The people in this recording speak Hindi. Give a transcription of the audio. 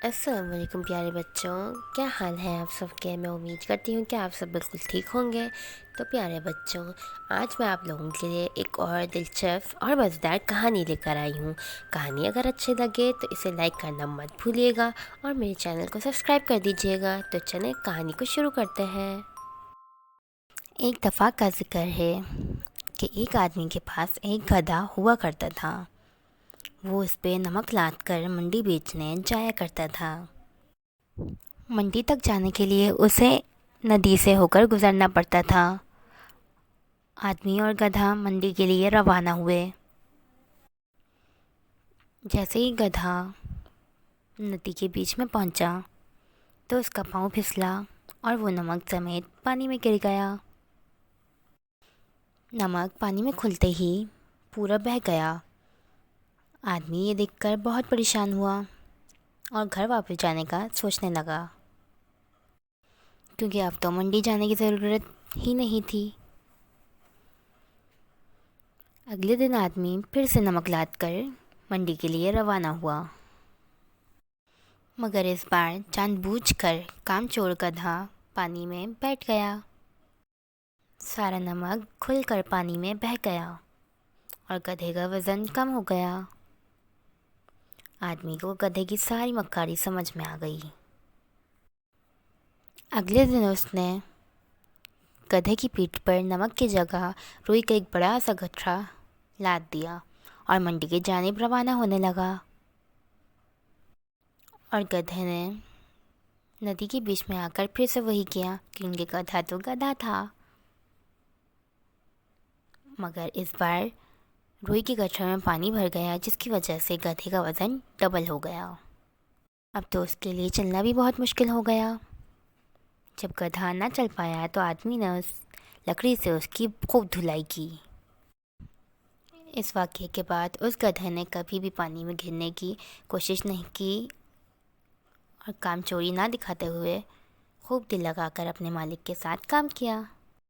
अस्सलाम वालेकुम प्यारे बच्चों, क्या हाल है आप सबके। मैं उम्मीद करती हूँ कि आप सब बिल्कुल ठीक होंगे। तो प्यारे बच्चों, आज मैं आप लोगों के लिए एक और दिलचस्प और मज़ेदार कहानी लेकर आई हूँ। कहानी अगर अच्छी लगे तो इसे लाइक करना मत भूलिएगा और मेरे चैनल को सब्सक्राइब कर दीजिएगा। तो चलें कहानी को शुरू करते हैं। एक दफ़ा का जिक्र है कि एक आदमी के पास एक गधा हुआ करता था। वो उस पे नमक लाद कर मंडी बेचने जाया करता था। मंडी तक जाने के लिए उसे नदी से होकर गुजरना पड़ता था। आदमी और गधा मंडी के लिए रवाना हुए। जैसे ही गधा नदी के बीच में पहुंचा तो उसका पाँव फिसला और वो नमक समेत पानी में गिर गया। नमक पानी में खुलते ही पूरा बह गया। आदमी ये देखकर बहुत परेशान हुआ और घर वापस जाने का सोचने लगा, क्योंकि अब तो मंडी जाने की ज़रूरत ही नहीं थी। अगले दिन आदमी फिर से नमक लाद कर मंडी के लिए रवाना हुआ, मगर इस बार जानबूझकर कामचोर गधा पानी में बैठ गया। सारा नमक खुलकर पानी में बह गया और गधे का वज़न कम हो गया। आदमी को गधे की सारी मक्कारी समझ में आ गई। अगले दिन उसने गधे की पीठ पर नमक की जगह रुई का एक बड़ा सा गठरा लाद दिया और मंडी की जानिब रवाना होने लगा। और गधे ने नदी के बीच में आकर फिर से वही किया, क्योंकि गधा तो गधा था। मगर इस बार रुई के गठरे में पानी भर गया, जिसकी वजह से गधे का वज़न डबल हो गया। अब तो उसके लिए चलना भी बहुत मुश्किल हो गया। जब गधा ना चल पाया तो आदमी ने उस लकड़ी से उसकी खूब धुलाई की। इस वाक़ये के बाद उस गधे ने कभी भी पानी में गिरने की कोशिश नहीं की और काम चोरी ना दिखाते हुए खूब दिल लगाकर अपने मालिक के साथ काम किया।